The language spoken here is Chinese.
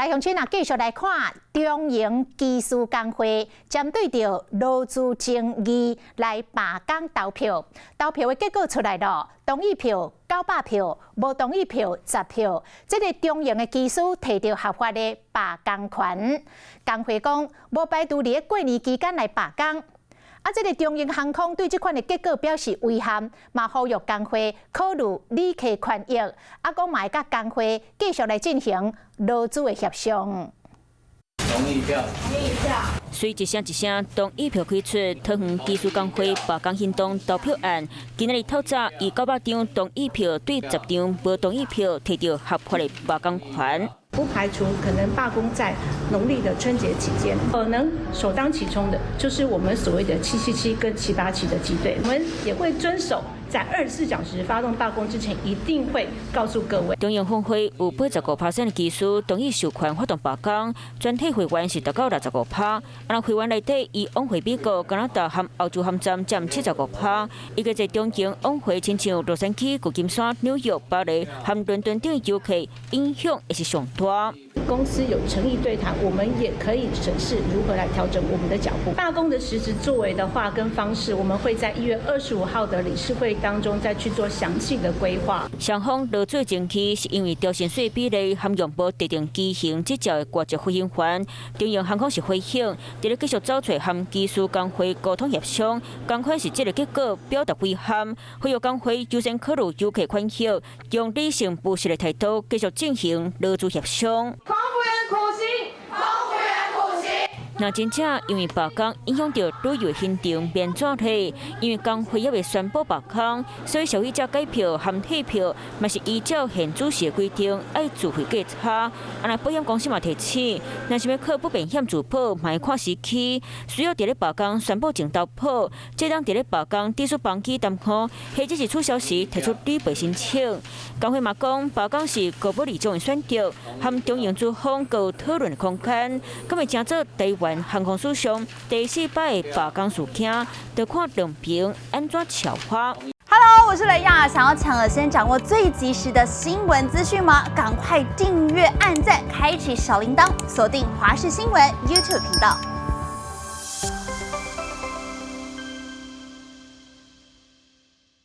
来，乡亲啊，继续来看中营技术工会针对着劳资争议来罢工投票。投票的结果出来了，同意票900票，无同意票10票。这个中营的技术摕到合法的罢工权。工会讲，无排除伫过年期间来罢工。这个中营航空对这款的结果表示遗憾，嘛呼吁工会考虑旅客权益，讲嘛会甲工会继续来进行劳资的协商。同意票。随一声一声同意票开出，桃园技术工会罢工行动投票案，今日透早以900张同意票对10张无同意票，摕到合法的罢工权。不排除可能罢工在农历的春节期间，可能首当其冲的就是我们所谓的777跟787的机队，我们也会遵守在24小时发动罢工之前，一定会告诉各位。中营分会有85%的技师同意授权发动罢工，全体会员是达到65%。会员内底以往回美国、加拿大和澳洲航站占75%，一个在中营往回亲像洛杉矶、旧金山、纽约、巴黎和伦敦等游客，影响也是上大。公司有诚意对谈，我们也可以审视如何来调整我们的脚步。罢工的实质作为的话跟方式，我们会在1月25号的理事会当中再去做详细的规划。双方劳资争议是因为调薪税比例含用无特定机型执照的国际飞行员，中营航空是回应，伫咧继续找找和技术工会沟通协商，工会是这个结果表达遗憾，呼吁工会优先考虑游客权益，用理性务实的态度继续进行劳资协商。空服员苦行，空服员苦行。那真正因为罢工影响到旅游行程变怎体，因为工会也未宣布罢工，所以消费者改票和退票嘛是依照现主席的规定爱自费价差。保险公司嘛提醒，若是要靠不便险自保，嘛会看时期，需要伫咧罢工宣布前投保，这当伫咧罢工抵触房期担保，或者是促销时提出理赔申请。工会嘛讲，罢工是高保利种的选择，和中营资方各有讨论的空间，咁会成做台湾航空史上第4摆的罢工事件，就看两边安怎笑话。Hello， 我是雷亚，想要抢而先掌握最及时的新闻资讯吗？赶快订阅、按赞、开启小铃铛，锁定华视新闻 YouTube 频道。